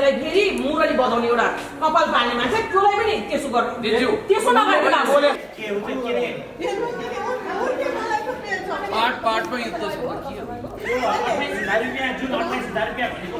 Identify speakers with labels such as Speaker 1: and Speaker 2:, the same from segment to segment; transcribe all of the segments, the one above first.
Speaker 1: मान्छेलाई फेरि मुरली बजाउने एउटा कपाल पाल्ने मान्छे त्यसलाई पनि त्यसो गर्नु त्यसो नगरेको बोले
Speaker 2: के हुन्छ के
Speaker 3: पार्टमा युद्ध छ
Speaker 2: यो 28,000 रुपैयाँ जुन 28,000 रुपैयाँ भनेको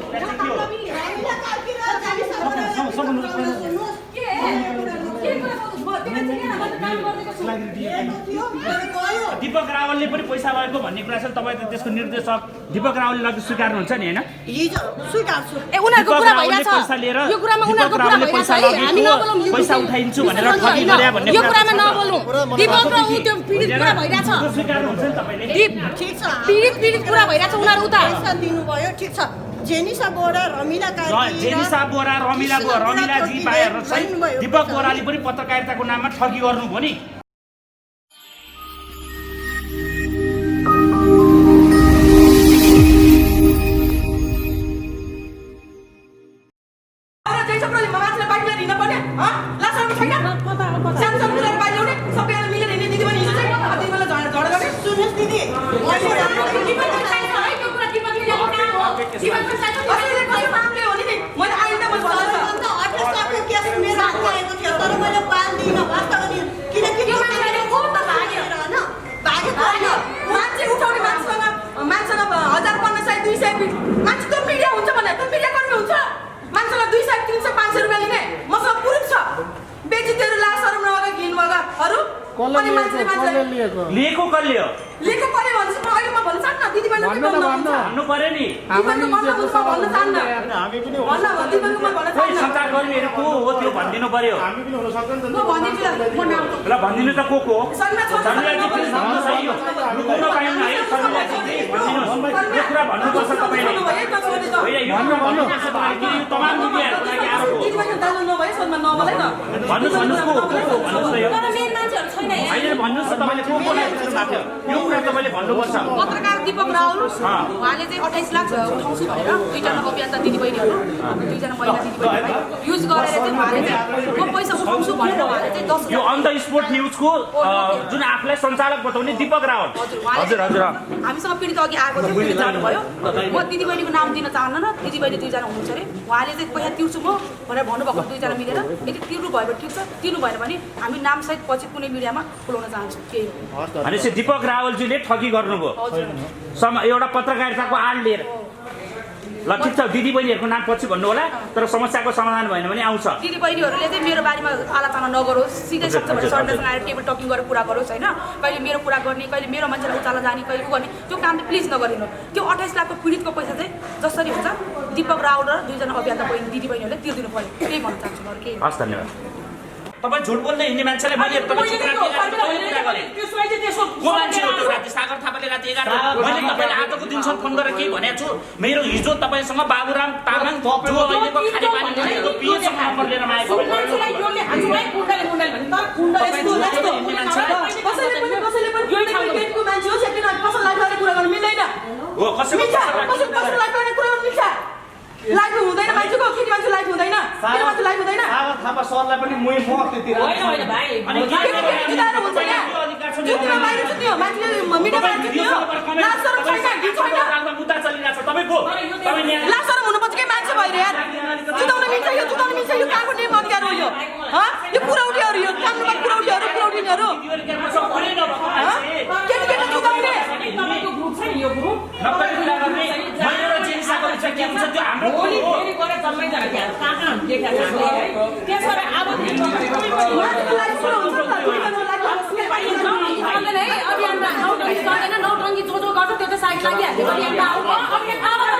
Speaker 2: दीपक रावलले पनि पैसा भएको भन्ने कुरा छ तपाईँ त त्यसको निर्देशक दीपक रावलले लगि स्वीकार्नुहुन्छ नि हैन
Speaker 4: हिजो स्वीकार्छु
Speaker 1: उनीहरुको कुरा भइराछ
Speaker 2: पैसा लिएर
Speaker 1: यो कुरामा उनीहरुको कुरा भइराछ हामी नबोलौं
Speaker 2: पैसा उठाइन्छु भनेर ठगी गरे भन्ने
Speaker 1: यो कुरामा नबोलौं दीपक र उ त्यो पीडित कुरा भइराछ
Speaker 2: स्वीकार्नुहुन्छ नि तपाईले
Speaker 4: ठीक छ
Speaker 1: पीडित कुरा भइराछ उनीहरु उता
Speaker 4: पैसा दिनुभयो ठीक छ जेनिसा बोरा रमिला कार्की
Speaker 2: जेनिसा बोरा रमिला जी बाहेक चाहिँ दीपक बोराले पनि पत्रकारिताको नाममा ठगी गर्नुभयो नि लिएको कसले हो
Speaker 1: लिएको पर्यो भन्छ म अहिले म भन्न सक्न्न दिदीबहिनी
Speaker 2: भन्नु पर्यो नि
Speaker 1: हामी पनि भन्न चाहन्न
Speaker 3: हामी पनि
Speaker 1: भन्न दिदीबहिनी म भन्न
Speaker 2: कोही
Speaker 1: चाहन्न
Speaker 2: सञ्चारकर्मीहरु को हो त्यो भनिदिनु पर्यो
Speaker 3: हामी पनि हुन सक्दैन
Speaker 1: म भनिदिन्छु म नाम
Speaker 2: ल भनिदिनु त को हो
Speaker 1: शर्मा छोरा
Speaker 2: शर्माजी प्लिज भन्नु सही हो लुक्न पाइन्न है शर्माजी भन्दिनुस् यो कुरा भन्नुपर्छ तपाईले होइन यो भन्नुपर्छ कि तमाम मिडियाहरुको लागि आएको हो
Speaker 1: दिदीबहिनी दाजु नभए शर्मा नबोलाइ न
Speaker 2: भन्नुस् को भन्नुस् न यो
Speaker 1: तर मेन मान्छेहरु छैन यहाँ
Speaker 2: हैन भन्नुस् न तपाईले को बोलाइदिनु भएको यो कुरा तपाईले भन्नुपर्छ
Speaker 1: पत्रकार दीपक रावल उहाँले चाहिँ 28 लाख उठाउँछु भनेर दुईजना अभियन्ता दिदीबहिनीहरु दुईजना महिला दिदीबहिनीलाई युज गरेर चाहिँ उहाँले चाहिँ म पैसा उठाउँछु भनेर उहाँले चाहिँ 10
Speaker 2: यो अन द स्पोट न्यूजको जुन आफूलाई सञ्चालक बताउने दीपक रावल हजुर हजुर
Speaker 1: हामीसँग पीडित अघि आएको थियो पीडित जानुभयो म दिदीबहिनीको नाम दिन चाहन्न न दिदीबहिनी दुईजना हुनुहुन्छ अरे उहाँले चाहिँ पैसा तिर्छु म भनेर भन्नुभएको दुईजना मिलेर यदि तिर्नु भयो भने ठिक छ तिर्नु भएन भने हामी नाम सहित पछि कुनै मिडियामा खुलाउन चाहन्छौँ केही
Speaker 2: भनेपछि दीपक रावलजीले ठगी गर्नुभयो एउटा पत्रकारिताको आड लिएर ल ठिक छ दिदीबहिनीहरूको नाम पछि भन्नु होला तर समस्याको समाधान भएन भने आउँछ
Speaker 1: दिदीबहिनीहरूले चाहिँ मेरो बारेमा आलाचना नगरोस् सिधै सक्छ भने सरकारसँग आएर टेबल टकिङ गरेर कुरा गरोस् होइन कहिले मेरो कुरा गर्ने कहिले मेरो मान्छेलाई उचाला जाने कहिले उ गर्ने त्यो काम चाहिँ प्लिज नगरिनु त्यो 28 लाखको पीडितको पैसा चाहिँ जसरी हुन्छ दीपक रावल र दुईजना अभियन्ता बहिनी दिदीबहिनीहरूले तिर्दिनु पर्यो त्यही भन्न चाहन्छु अरू केही
Speaker 2: हस् धन्यवाद तपाईँ झुट बोल्दै हिँड्ने मान्छेलाई मैले तपाईँ को मान्छे हो त्यो राति सागर थापाले राति 11 मैले तपाईँलाई आजको दिनसम्म फोन गरेर के भनेको छु मेरो हिजो तपाईँसँग बाबुराम तामाङ जो अहिलेको खानेपानी भनेको पिएसँग नम्बर लिएर आएको हो
Speaker 1: लाइफ हुँदैन मान्छेको केटी मान्छे लाइफ हुँदैन केटी मान्छे लाइफ हुँदैन
Speaker 3: सागर थापा सरलाई पनि म त्यति
Speaker 1: होइन भाइ अनि जुदाएर हुन्छ क्या जुत्तीमा बाहिर जुत्यो मान्छेले मिडियामा जुत्यो लासरम छैन गीत छैन
Speaker 2: मुद्दा चलिरहेछ तपाईको
Speaker 1: लासरम हुनुपर्छ के मान्छे भएर यार जुदाउन मिल्छ यो कहाँको नियम अधिकार हो यो यो पुरौठीहरू यो काम नभए पुरौठीहरू केटी जुदाउने
Speaker 5: तपाईको ग्रुप छ नि यो ग्रुप
Speaker 2: के हुन्छ त्यो हाम्रो
Speaker 5: फेरि गरे जम्मै जना के कहाँ देखाएको छ त्यसबाट अब नौटङ्गी जो जो गर्छ त्यो चाहिँ साइड लागिहाल्यो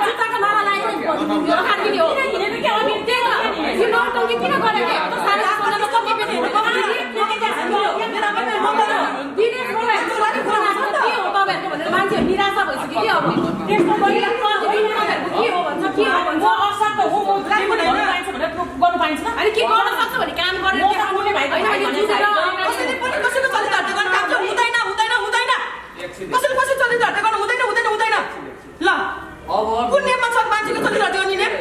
Speaker 5: जुत्ताको नारा लागेको नौटङ्गी किन गरेको मान्छे निराशा भइसक्यो कि अब त्यसको के हो भन्छ के हो भन्छ असाध्य हो गर्नु पाइन्छ अनि के गर्न सक्छ भने काम गरेर देखाउने भाइ
Speaker 1: हुँदैन ल कुन नियममा छ मान्छेको चलिरहटे गर्ने नियम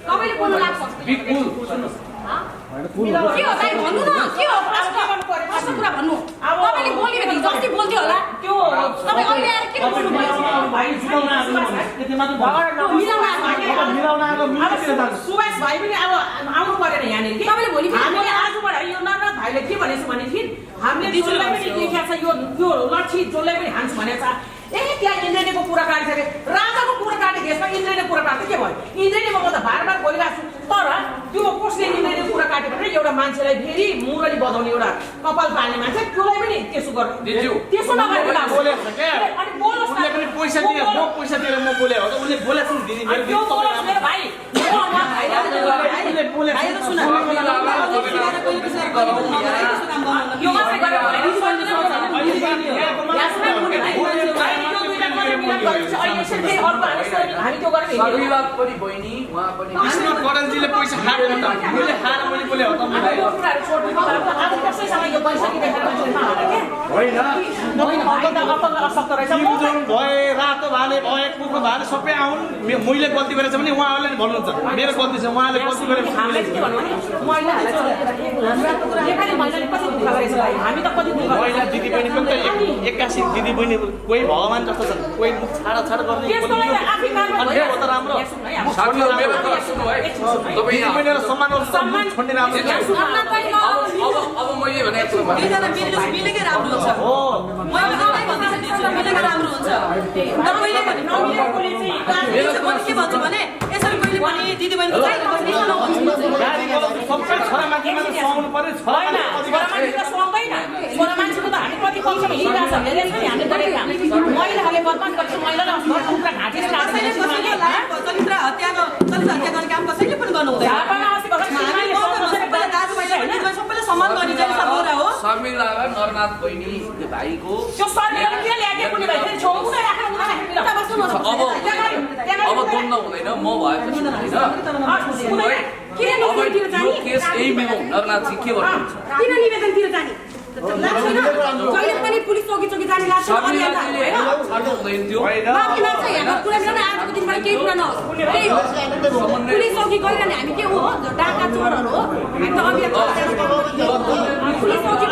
Speaker 1: तपाईँले बोल्नु लाग्छ के हो दाइ भन्नु न के हो प्रश्न कुरा भन्नु तपाईँले बोल्ने जति बोल्थ्यो होला त्यो तपाईँ अहिले आएर किन बोल्नु भयो
Speaker 5: भाइ
Speaker 6: मिलाउन आएको यति मात्र मिलाउन आएको मिल्छ
Speaker 5: सुभाष भाइ पनि अब आउनु परेन यहाँनिर कि
Speaker 1: तपाईँले भोलि
Speaker 5: हामीले आजबाट यो नरनाथ भाइले के भनेछ भनेदेखि हामीले जसलाई पनि लेखेको छ यो लक्षी जसलाई पनि हान्छ भनेको छ त्यहाँ इन्द्रेणीको कुरा काटेको छ राजाको कुरा काटेको देशमा इन्द्रेणीको कुरा काट्यो के भयो इन्द्रेणीमा म त बार बोलिरहेको छु तर त्यो कसले इन्द्रेणीको कुरा काट्यो भने एउटा मान्छेलाई फेरि मुरली बजाउने एउटा कपाल पाल्ने मान्छे त्यसलाई पनि त्यसो गर्नु त्यसो नगरेको अनि बोलोस् न
Speaker 6: पनि पैसा दिएर म पैसा दिएर म बोले हो उसले बोलेछ नि दिदी मेरो
Speaker 5: त्यो बोलोस् मेरो भाइ यो मात्रै गरेर
Speaker 6: करणजीले पैसा खाएर मैले खाएर मैले बोले हो भए रातो भाले भए कुकुर भाले सबै आउन् मैले गल्ती गरेछ भने उहाँहरूले नि भन्नुहुन्छ मेरो गल्ती छ उहाँले गल्ती गरेको महिला दिदी बहिनी पनि त 81 दिदी बहिनी कोही भगवान् जस्तो छन् कोही मुख छाडा गर्ने हो त राम्रो सम्मान छोड्ने राम्रो
Speaker 3: अब मैले भनेको
Speaker 7: मिलेकै राम्रो हुन्छ
Speaker 6: हो
Speaker 7: राम्रो हुन्छ के भन्छु भने यसरी कहिले पनि दिदी बहिनीको
Speaker 6: सबै छोरा मान्छेमा सुहाउनु पर्यो
Speaker 5: छोरा मान्छेको त हामी कति पक्षमा हिँडिरहेको छ हेरेको छ नि हामीले गरेको महिलाहरूले बदमास गर्छ महिलालाई कुरा घाँटेर
Speaker 7: चरित्र हत्या गर्ने काम कसैले पनि गर्नु हुँदैन सबैले सम्मान गर्ने हो
Speaker 3: शर्मिलालाई नरनाथ बहिनी भाइको
Speaker 5: त्यो शर्मिलाले के ल्याएको कुनै भाइ फेरि छेउमा कुनै राखेर
Speaker 3: अब द्वन्द हुँदैन म भएपछि हुँदैन अब यो केस यही मिलाउँ नरनाथजी के गर्नुहुन्छ
Speaker 1: किन निवेदनतिर जाने कहिले पनि पुलिस चौकी जाने लाग्छ केही कुरा नहोस् त्यही हो पुलिस चौकी गरिरहने हामी के हो डाका चोरहरू हो हामी त अभियान पुलिस चौकी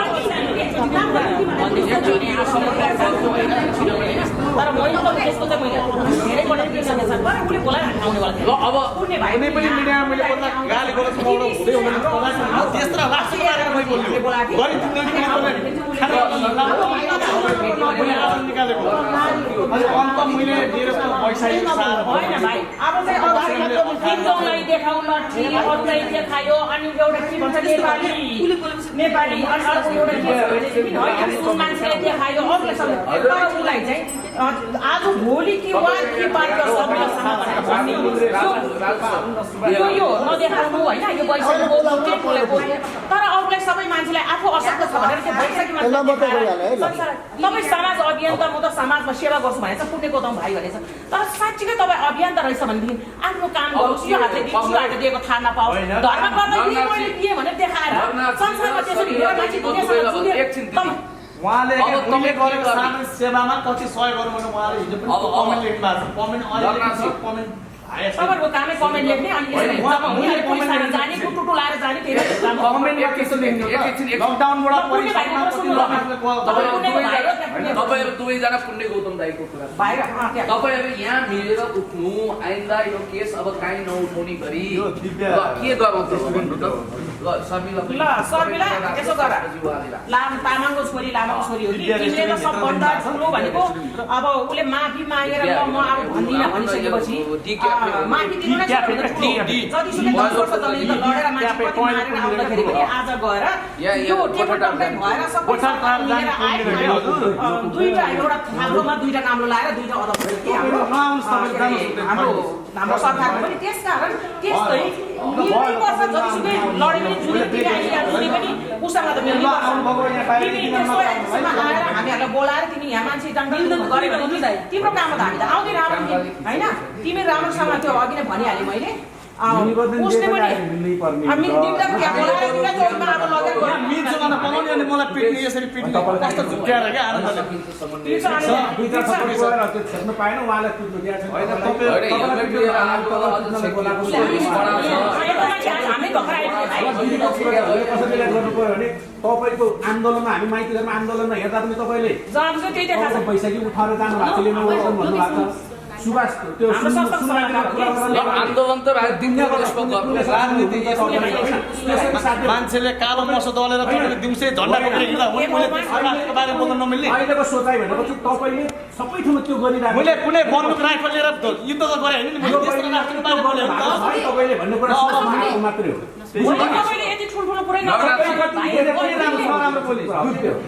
Speaker 5: तर मैले त त्यसको चाहिँ मैले धेरै पटक बिर्सने छ तर उसले बोलाएर आउनेवाला थियो
Speaker 3: अब
Speaker 5: कुनै भाइ
Speaker 6: कुनै पनि मिडियामा मैले बोल्दा गाली गलत माउडा हुँदै हुँदैन त्यस्ता राष्ट्र मारेर मैले बोल्छु गरी निकालेको अनि अन्त मैले मेरो पैसा
Speaker 5: होइन भाइ अब चाहिँ तिनजनालाई देखाउन अरूलाई देखायो अनि एउटा के भन्छ नेपाली अनि अर्को एउटा होइन मान्छेलाई देखायो अरूले सबै तर उसलाई चाहिँ आज भोलि के वाद के बात गर्छ यो नदेखाउनु होइन यो वैशाखी बोल्नु के बोल्नु तर अरूलाई सबै मान्छेलाई आफू अशक्त छ भनेर त्यो वैशाखीमा तपाईँ समाज अभियान त म त समाजमा सेवा गर्छु भनेर चाहिँ पुण्य गौतम भाइ भनेछ तर साँच्चीकै तपाईँ अभियान त रहेछ भनेदेखि आफ्नो काम गर्नुहोस् यो हातले दिएको यो हातले दिएको थाहा नपाओस् धर्म गर्दा मैले दिएँ भनेर देखाएर संसारमा त्यसरी हेरेर मान्छे
Speaker 6: उहाँले गरेको सामाजिक सेवामा कति सहयोग गर्नु भने उहाँले हिजो पनि कमेन्ट लेख्नु भएको छ कमेन्ट अहिले कमेन्ट
Speaker 5: तपाईँको कामै कमेन्ट लेख्ने अनि जाने टुटु लाएर जाने
Speaker 6: कमेन्ट एकैछिन लेख्नु लकडाउनबाट
Speaker 3: तपाईँहरू दुवैजना पुण्य गौतम दाईको कुरा तपाईँहरू यहाँ मिलेर उठ्नु आइन्दा यो केस अब काहीँ नउठाउने गरी के गरौँ त्यसो भन्नु त ल
Speaker 5: शर्मिला यसो गर तामाङको छोरी लामाको छोरी हो कि तिमीले त सबभन्दा ठुलो भनेको अब उसले माफी मागेर म अब भन्दिनँ भनिसकेपछि माफी दिनु नै जतिसुकै 10 वर्ष जहिले त लडेर मान्छे कति मारेर आउँदाखेरि पनि आज गएर यो टेबल कम्प्लेन भएर सबै मिलेर आयो दुईटा एउटा हाम्रोमा दुईटा नाम्लो लाएर दुईटा अदालत के हाम्रो सरकारको पनि त्यसकारण केस चाहिँ मिल्नै पर्छ जतिसुकै लडे पनि जुनी पनि उसँग त मिल्नै पर्छ तिमी त्यस्तो आएर हामीहरूलाई बोलाएर तिमी यहाँ मान्छे दण्डन गऱ्यो भने तिम्रो काम त हामी त आउँदै राम्रो होइन तिमी राम्रोसँग त्यो अघि नै भनिहालेँ मैले उसले पनि हामी दिँदा क्या बोलाएर दिँदा चाहिँ ओइमा अब लगेर गयो।
Speaker 6: मिल्छ भने बनाउने अनि मलाई पिट्ने यसरी पिट्ने कस्तो झुक्क्याएर क्या आनन्दले
Speaker 5: हामी भर्खर
Speaker 8: तपाईँको आन्दोलनमा हामी माइती घरमा आन्दोलनमा हेर्दा पनि तपाईँले
Speaker 5: जवाब चाहिँ त्यही देखाएको छ।
Speaker 8: पैसा कि उठाएर जानु भएको छ भन्नुभएको छ सुभाष त्यो
Speaker 3: आन्दोलन त दिनमा राजनीति
Speaker 6: मान्छेले कालो मसो दलेर तपाईँले दिउँसै झन्डा बोकेर हिँड्दा हुने मैले त्यसको बारेमा बोल्न नमिल्ने
Speaker 8: अहिलेको सोचाइ भनेपछि तपाईँले सबै ठाउँमा त्यो गरिरहेको
Speaker 6: मैले कुनै बन्दुक राइफल लिएर युद्ध त गरेँ होइन नि मैले देशको राष्ट्रको बारेमा बोलेँ नि त
Speaker 8: तपाईँले भन्ने कुरा मात्रै हो
Speaker 5: तपाईँले यति ठुल्ठुलो पुरै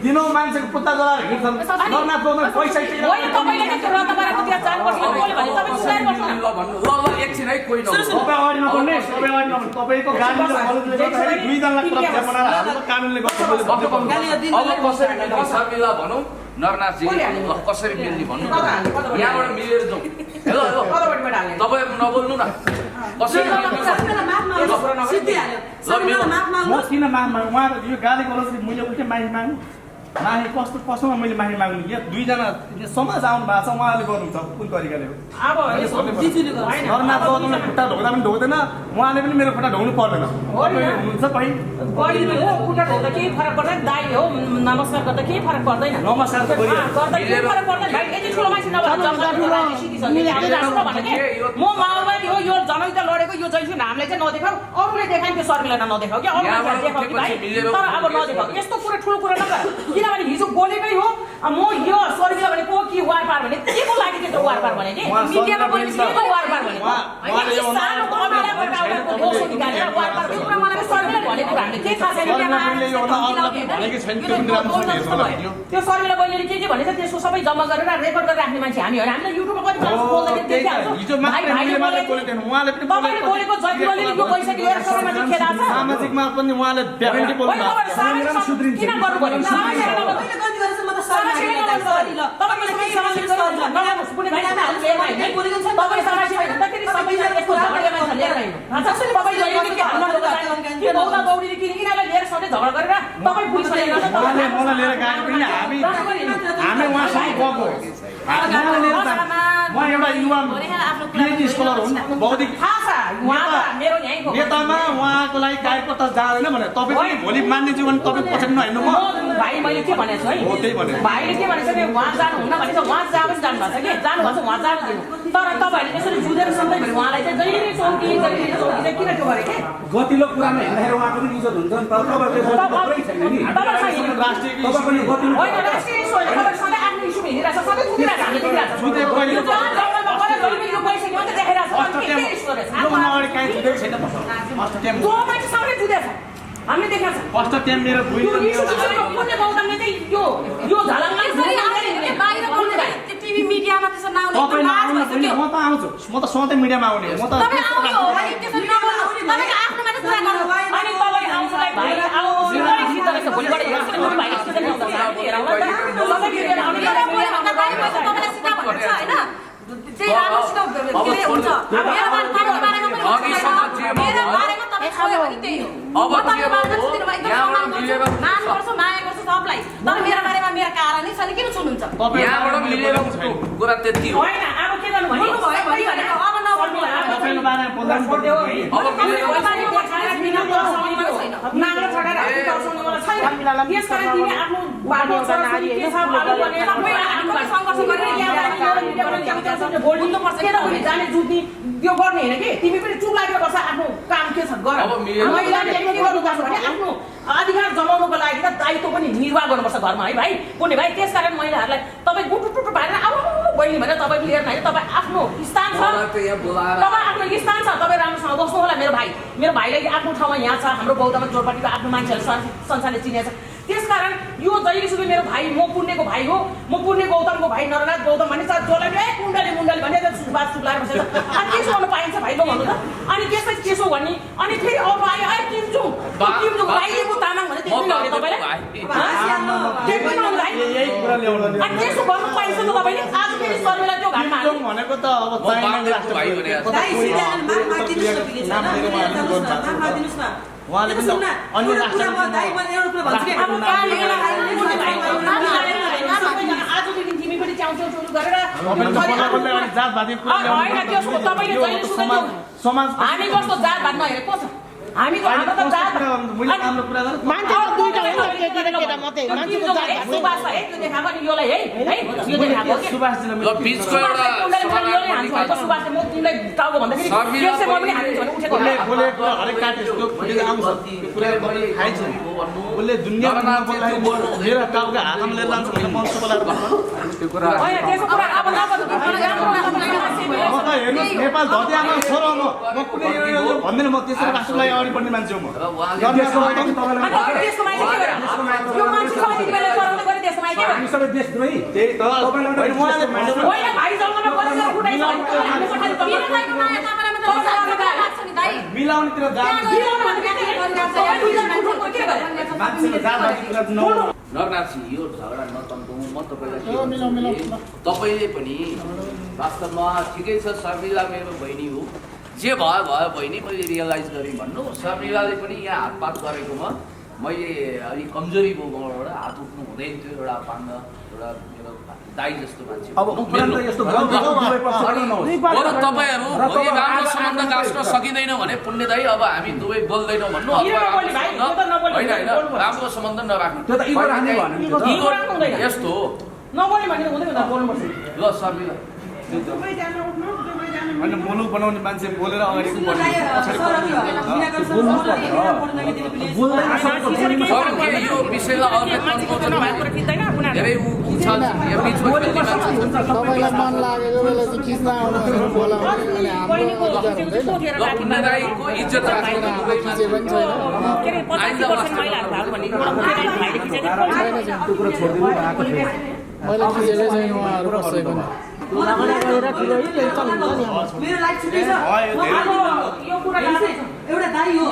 Speaker 6: दिनौँ मान्छेको पुत्ता जलाएर हिँड्छन् नर्नाथ बोल्न पैसा
Speaker 5: होइन तपाईँले नै त्यो रद्द गरेको त्यहाँ जानुपर्छ बोल्यो भने तपाईँ सुधार गर्नु
Speaker 3: एकछिन है कोही
Speaker 6: तपाईँ अगाडि नबोल्ने तपाईँको गाडीले मलुले गर्दाखेरि 2 जनालाई प्रत्याश बनाएर हाल्नु कानुनले गर्छ
Speaker 3: अब कसरी मिल्ने शर्मिला भनौँ नरनाथजी कसरी मिल्ने भन्नु यहाँबाट मिलेर जाउँ हेलो हेलो तपाईँ नबोल्नु न कसरी
Speaker 6: म किन माग्नु उहाँ यो गाली गलोस् मैले उल्टै माफी माग्नु माफी कस्तोमा मैले माफी माग्नु यहाँ 2 जना समाज आउनु भएको छ उहाँले गर्नुहुन्छ कुन तरिकाले हो
Speaker 5: अब
Speaker 6: नरनाथ गौतमले खुट्टा ढोक्दा पनि ढोक्दैन उहाँले पनि मेरो खुट्टा ढोक्नु पर्दैन हुन्छ पहि
Speaker 5: बहिनी हो खुट्टा ढोक्दा केही फरक पर्दैन दाइ हो नमस्कार गर्दा केही फरक पर्दैन
Speaker 6: नमस्कार त
Speaker 5: गर्दा केही फरक पर्दैन भाइ यति ठुलो मान्छे म माओवादी हो यो जनै त लडेको यो जैसुन हामीले चाहिँ नदेखाऊ अरूले देखायो त्यो शर्मिलालाई नदेखाऊ कि अरूले देखाऊ कि भाइ तर अब नदेखाऊ यस्तो कुरा ठुलो कुरा नगर किनभने हिजो बोलेकै हो म यो शर्मिला भनेको के वार पार भने के को लागि त्यो वार पार भने नि मिडियामा बोलेपछि के को वार पार भने सानो कमेलाको टाउको दोष निकालेर वार पार त्यो कुरा मलाई शर्मिला भनेको हामीले के थाहा छैन त्यो शर्मिला बहिनीले के भनेछ त्यसको सबै जम्मा गरेर रेकर्ड गरेर राख्ने मान्छे हामी हो हामीले युट्युबमा कति बोल्दाखेरि तपाईँले बोलेको जति बोले यो पैसा लिएर सबै मान्छे खेला छ
Speaker 6: सामाजिकमा पनि उहाँले व्यापक बोल्नु
Speaker 5: किन गर्नु पर्यो
Speaker 6: हामी उहाँसँग गएको म एउटा युवा पिएचडी स्कलर हुन् बौद्धिक नेतामा उहाँको लागि कार्यकर्ता जाँदैन भने तपाईँ पनि भोलि मान्ने जीवन तपाईँ पछाडि नहिँड्नु म
Speaker 5: भाइ मैले के भनेको छु है भाइले के भनेको छ उहाँ जानुहुन्न भनेको उहाँ जहाँ पनि जानुभएको छ कि जानुभएको छ उहाँ जानु दिनु तर तपाईँहरूले त्यसरी जुझेर सधैँ उहाँलाई चाहिँ जहिले चौकी चाहिँ किन त्यो गरे के
Speaker 8: गतिलो कुरामा हेर्दाखेरि उहाँको पनि इज्जत हुन्छ नि तर तपाईँको छैन नि
Speaker 5: होइन राष्ट्रिय इस्यु होइन तपाईँ सधैँ आफ्नो इस्युमा हिँडिरहेको छ सधैँ कुदिरहेको हामीले देखिरहेको हामीले देखेको छ
Speaker 6: फर्स्ट टाइम मेरो
Speaker 1: टिभी मिडियामा त्यसो नआउने
Speaker 6: म त आउँछु म त सधैँ मिडियामा आउने म त
Speaker 3: कुरा त्यति हो
Speaker 5: त्यो गर्ने होइन कि तिमी पनि चुप लागेर बस्छ आफ्नो काम के छ गर महिलाले के गर्नुपर्छ भने आफ्नो अधिकार जमाउनुको लागि त दायित्व पनि निर्वाह गर्नुपर्छ घरमा है भाइ कुनै भाइ त्यसकारण महिलाहरूलाई तपाईँ गुटुटुटु पारेर आउनु बहिनी भनेर तपाईँ लिएर होइन तपाईँ आफ्नो स्थान छ तपाईँ आफ्नो स्थान छ तपाईँ राम्रोसँग बस्नु होला मेरो भाइले आफ्नो ठाउँमा यहाँ छ हाम्रो बौद्धमा जोरपाटीको आफ्नो मान्छेहरू संसारले चिनेछ त्यसकारण यो जहिलेसुकै मेरो भाइ म पुण्यको भाइ हो म पुण्य गौतमको भाइ नरनाथ गौतम भने जसलाई कुण्डली मुण्डली भने सुबास सुब्लाएर बसेछ अनि के गर्नु पाइन्छ भाइ भन्नु त अनि त्यसपछि के सो भन्ने अनि फेरि अरू आयो किम्चुङ भाइ लिएको तामाङ भने त्यति नहुने तपाईँलाई
Speaker 6: यही कुरा ल्याउनु
Speaker 5: अनि त्यसो गर्नु पाइन्छ त तपाईँले आज फेरि सर्वेलाई त्यो घाटमा हाल्नु
Speaker 6: भनेको त अब
Speaker 3: भाइ भने
Speaker 7: दाइ सिधै माग मागिदिनुस् न प्लिज हैन माग मागिदिनुस् न
Speaker 6: उहाँले पनि अन्य
Speaker 7: राष्ट्रमा दाइ मैले एउटा कुरा भन्छु के
Speaker 5: अब आजदेखि तिमी पनि च्याउच्याउ सुरु गरेर
Speaker 6: जातवादी कुरा
Speaker 5: होइन त्यसको तपाईँले जहिलेसुकै त्यो
Speaker 6: समाज
Speaker 5: हामी जस्तो जातभात नहेरेको छ हामीको हाम्रो त जात
Speaker 6: राम्रो कुरा गर्नु
Speaker 4: मान्छे दुईटा हुन्छ केटा मात्रै मान्छेको जात
Speaker 5: सुबास है त्यो देखाएको नि योलाई है यो देखाएको के
Speaker 6: सुभाषजीलाई
Speaker 3: ल पिचको एउटा
Speaker 5: सुबासले म तिमीलाई टाउको भन्दाखेरि त्यसै म पनि हालिदिन्छु भने उठेको
Speaker 6: बोले हरेक काटेको फुटेको आउँछ त्यो कुरा पनि थाहै छ उसले दुनियाँमा बोल्दाखेरि मेरो टाउको हातमा लिएर लान्छ भने मन सुबलाएर
Speaker 3: त्यो कुरा
Speaker 5: होइन त्यसको कुरा अब नगर्नु
Speaker 6: म त हेर्नुहोस् नेपाल धतियामा छोरो म कुनै भन्दैन म त्यसरी राष्ट्रलाई अगाडि बढ्ने मान्छे हो म
Speaker 5: त्यसको मान्छे के गरेर यो मान्छे सबै तिमीले गराउँदै गरे त्यसको मान्छे के गरेर
Speaker 8: हामी सबै देशद्रोही
Speaker 6: त्यही त उहाँले
Speaker 5: होइन भाइ जङ्गलमा गरेर उठाइछ हामी पठाइ
Speaker 6: मिलाउनेतिर मान्छेले जातवादी कुरा
Speaker 3: नरनाथजी यो झगडा नतन्काउँ म तपाईँलाई तपाईँले पनि वास्तवमा ठिकै छ शर्मिला मेरो बहिनी हो जे भयो भयो बहिनी मैले रियलाइज गरेँ भन्नु शर्मिलाले पनि यहाँ हातपात गरेकोमा मैले अलिक कमजोरी बोबाट हात उठ्नु हुँदैन थियो एउटा पाङ्ग एउटा मेरो दाइ जस्तो मान्छे
Speaker 8: अब यस्तो
Speaker 3: बरु तपाईँहरू भोलि राम्रो सम्बन्ध गाँच्न सकिँदैन भने पुण्य दाइ अब हामी दुवै बोल्दैनौँ भन्नु होइन होइन राम्रो सम्बन्ध नराख्नु
Speaker 8: त्यो त इगो राख्ने भन्नु
Speaker 3: यस्तो हो
Speaker 5: नबोल्ने भने हुँदैन बोल्नुपर्छ
Speaker 3: ल शर्मिला
Speaker 6: होइन मुलुक बनाउने मान्छे बोलेर अगाडि
Speaker 3: यो विषयलाई धेरै उछाल यहाँ बिचमा खेल्ने मान्छे
Speaker 9: तपाईँलाई मन लागेको बेला चाहिँ खिच्न आउनु बोलाउने अनि हाम्रो
Speaker 3: ल पुण्य दाइको इज्जत राख्नु
Speaker 9: खिचे पनि छैन मैले खिचेकै छैन उहाँहरू कसै पनि
Speaker 7: मेरो लाइफ छुट्टै छ एउटा दाइ हो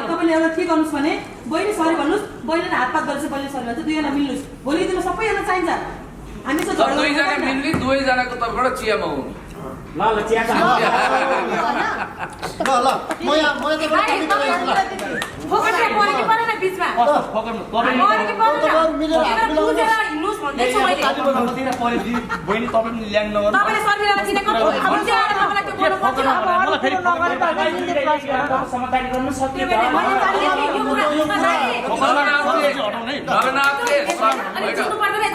Speaker 7: तपाईँले एउटा के गर्नुहोस् भने बहिनी सरी भन्नुहोस् बहिनीले हातपात गरेपछि बहिनी सरी भन्छ दुईजना मिल्नुहोस् भोलि दिन सबैजना चाहिन्छ हामी
Speaker 3: दुईजना मिल्ने दुवैजनाको तर्फबाट चिया मगाउनु
Speaker 6: ल चिया
Speaker 9: ल म
Speaker 6: बहिनी तपाईँ ल्याङ नगर्नु
Speaker 2: समझदारी गर्नु सक्यो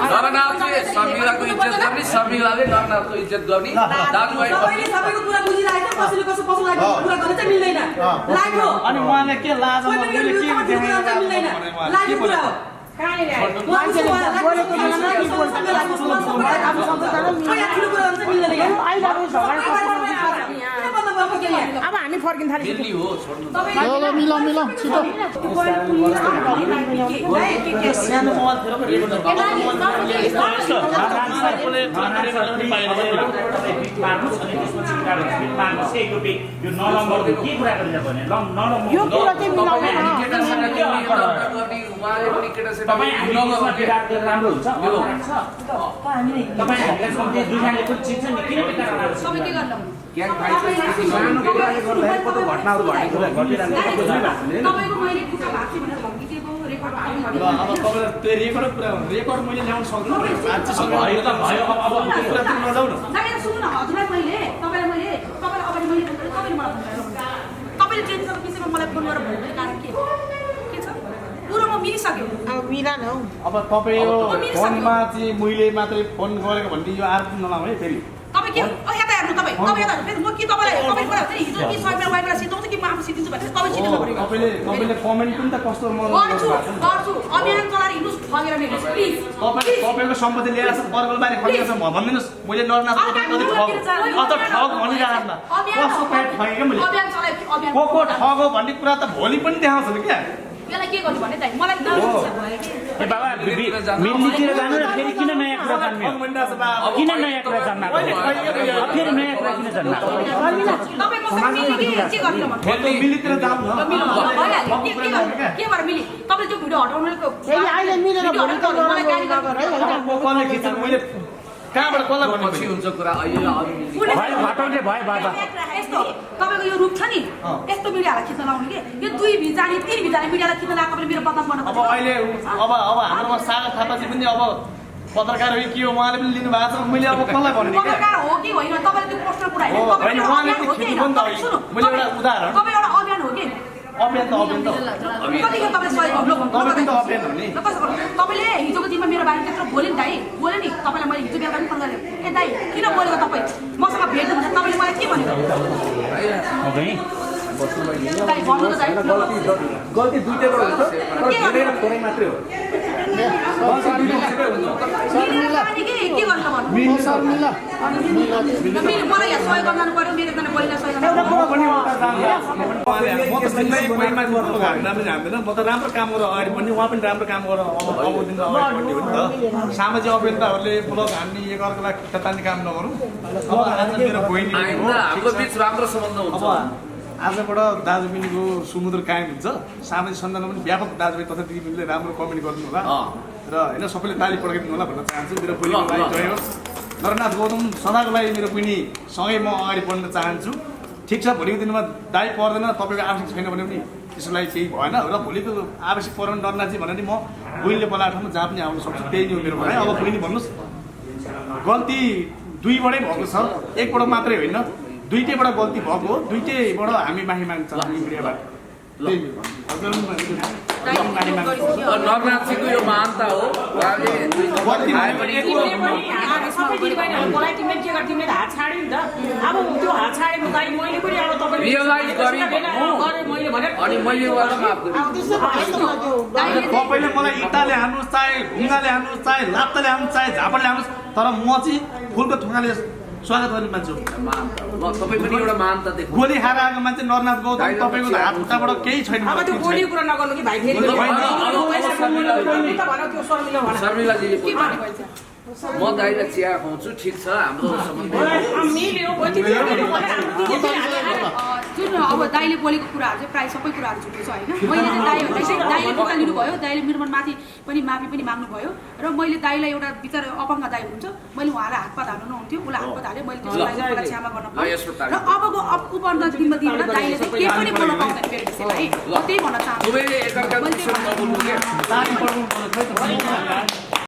Speaker 3: नरनाथले शर्मिलाको इज्जत गर्ने शर्मिलाले नरनाथको इज्जत गर्ने दाजुभाइ
Speaker 7: सबैको कुरा बुझिरहेको छ कसैले कसो पसो लागेको कुरा गर्न चाहिँ मिल्दैन लाग्यो
Speaker 6: अनि उहाँले के लाज
Speaker 7: लाग्यो कुरा हो
Speaker 4: अब हामी फर्किन थाल्यौँ
Speaker 3: दिल्ली हो छोड्नु
Speaker 9: ल मिलाउँ छिटो
Speaker 6: सानो मोबाइल
Speaker 4: यो कुरा चाहिँ मिलाउनु
Speaker 3: उहाँले पनि केटासँग
Speaker 2: तपाईँ राम्रो हुन्छ तपाईँ हामीलाई सम्झे दुईजनाले पनि चिन्छ नि किन
Speaker 1: तपाईँ के गर्नु
Speaker 3: ग्याङ फाइट
Speaker 8: घटनाहरू
Speaker 1: तपाईँको मैले कुरा भएको थियो भनेर धम्किदिएको रेकर्ड
Speaker 6: ल अब तपाईँलाई त्यो रेकर्ड मैले ल्याउन सक्दिनँ
Speaker 2: भयो त भयो अब
Speaker 6: कुरा त नजाउ न
Speaker 1: सुन्नु न हजुरलाई मैले तपाईँलाई अगाडि मैले फोन गरेँ तपाईँले मलाई फोन गरेर तपाईँले ट्रेनको विषयमा मलाई फोन गरेर भन्ने कारण के हो के छ पुरो म मिलिसक्यो
Speaker 4: अब मिलान हौ
Speaker 6: अब तपाईँ यो फोनमा चाहिँ मैले मात्रै फोन गरेको भन्ने यो आरोप नलाउँ है फेरि
Speaker 1: तपाईँ के यता हेर्नु तपाईँ म के तपाईँलाई कमेन्ट गरेर हिजो कि सबै वाइफलाई सिधाउँछ कि म आफू सिधिन्छु भने तपाईँ सिधाउनु पर्यो
Speaker 6: तपाईँले कमेन्ट पनि त कस्तो
Speaker 1: गर्छु अभियान चलाएर हिँड्नुहोस् ठगेर हिँड्नुहोस् प्लिज
Speaker 6: तपाईँको सम्पत्ति लिएर बर्गल बारे खटिरहेको छ भनिदिनुहोस् मैले नर्नाथ अझ ठग भनिरहेको कस्तो प्याट ठगेँ क्या मैले
Speaker 1: अभियान चलाए अभियान
Speaker 6: को ठग हो भन्ने कुरा त भोलि पनि देखाउँछ नि क्या
Speaker 1: यसलाई के गर्नु भने दाइ मलाई
Speaker 2: ए बाबा मिल्लीतिर जानु र फेरि किन नयाँ कुरा जान्ने किन नयाँ कुरा जान्न फेरि नयाँ कुरा किन जान्न
Speaker 1: तपाईँको मिली के गर्नु भन्नु
Speaker 6: मिलीतिर जाऊ
Speaker 1: के भएर मिली तपाईँले त्यो भिडियो हटाउनुको
Speaker 9: अहिले मिलेर भोलि त
Speaker 1: मलाई गाली
Speaker 6: कसले खिच्नु मैले कहाँबाट कसलाई भन्नु
Speaker 3: पछि हुन्छ कुरा अहिले अरू मिल्ने
Speaker 2: भयो हटाउने भयो बाबा
Speaker 1: यस्तो तपाईँको यो रूप छ नि यस्तो मिडियालाई खिच्न लाउने कि यो 2 भिजाले 3 भिजाले मिडियालाई खिच्न लगाएको मेरो बदनाम गर्न
Speaker 6: अब अहिले अब हाम्रोमा सागर थापाजी पनि अब पत्रकार हो कि हो उहाँले पनि लिनु भएको छ मैले अब कसलाई भन्ने क्या
Speaker 1: पत्रकार हो कि होइन तपाईँले त्यो पर्सनल कुरा होइन
Speaker 6: होइन उहाँले त्यो खिच्नु पनि त होइन मैले एउटा उदाहरण
Speaker 1: तपाईँ एउटा अभियान हो कि
Speaker 6: अभियान त
Speaker 1: कतिखेर तपाईँले सहयोग गर्नु
Speaker 6: तपाईँ त अभियान हो नि
Speaker 1: तपाईँले हिजोको दिनमा मेरो बारे त्यत्रो बोल्यो नि दाइ बोल्यो नि तपाईँलाई मैले हिजो बेलुका पनि फोन गरेँ ए दाइ किन बोलेको तपाईँ मसँग भेट्नु भने तपाईँले मलाई के भनेको दाइ भन्नु त दाइ
Speaker 8: गल्ती दुईटैबाट हुन्छ तर धेरै थोरै मात्रै हो
Speaker 1: के गर्नु भन्नु मलाई यहाँ सहयोग गर्न जानु पर्यो मेरो एकजना बहिनीलाई सहयोग
Speaker 6: म त सिधै पहिमा जान्दैन म त राम्रो काम गरेर अगाडि बढ्ने उहाँ पनि राम्रो काम गरेर अब दिन अगाडि बढ्ने हो नि त सामाजिक अभियन्ताहरूले ब्लग हान्ने एकअर्कालाई खिट्टातान्ने काम नगरौँ अब आज मेरो बहिनी
Speaker 3: हाम्रो बिच राम्रो सम्बन्ध हुन्छ
Speaker 6: आजबाट दाजुबहिनीको सुमुद्र कायम हुन्छ सामाजिक सञ्जालमा पनि व्यापक दाजुभाइ तथा दिदीबहिनीले राम्रो कमेन्ट गर्नु होला र होइन सबैले ताली पड्काइदिनु होला भन्न चाहन्छु मेरो बहिनीको लागि जय होस् नरनाथ गौतम सदाको लागि मेरो बहिनी सँगै म अगाडि बढ्न चाहन्छु ठिक छ भोलिको दिनमा दाइ पर्दैन तपाईँको आवश्यक छैन भने पनि त्यसको लागि केही भएन र भोलिको आवश्यक परेन नरनाथजी भने नि म बहिनीले बोलाएको ठाउँमा जहाँ पनि आउन सक्छु त्यही नै हो मेरो भनाइ अब बहिनी भन्नुहोस् गल्ती दुईबाटै भएको छ एकबाट मात्रै होइन दुईटैबाट गल्ती भएको हो दुईटैबाट हामी माफी माग्छ हामी मिडियाबाट
Speaker 3: नरनाथजीको यो महानता हो अनि मैले
Speaker 6: तपाईँले मलाई इँटाले हान्नुहोस् चाहे ढुङ्गाले हान्नुहोस् चाहे लात्ताले हान्नुहोस् चाहे झापडले हान्नुहोस् तर म चाहिँ फुलको थुङ्गाले स्वागत गर्ने मान्छे
Speaker 3: तपाईँ पनि एउटा महानता देख्नु
Speaker 6: गोली खाएर आएको मान्छे नरनाथ गौतम तपाईँको हात खुट्टाबाट केही छैन
Speaker 5: अब त्यो गोली कुरा नगर्नु कि भाइ फेरि
Speaker 3: शर्मिलाजीले म दाइलाई चिया खुवाउँछु ठिक छ हाम्रो
Speaker 1: जुन अब दाइले बोलेको कुराहरू चाहिँ प्रायः सबै कुराहरू झुटो छ होइन मैले चाहिँ दाइले धोका लिनुभयो दाइले मेरो माथि पनि माफी पनि माग्नुभयो र मैले दाइलाई एउटा बिचरा अपाङ्ग दाइ हुनुहुन्छ मैले उहाँलाई हातपात हाल्नु नहुन्थ्यो उसलाई हातपात हालेँ मैले त्यसलाई क्षमा गर्न पाएँ र अबको उपन्त दिनमा दिएर दाइले चाहिँ के पनि बोल्न पाउँदैन मेरो विषयलाई त्यही भन्न चाहन्छु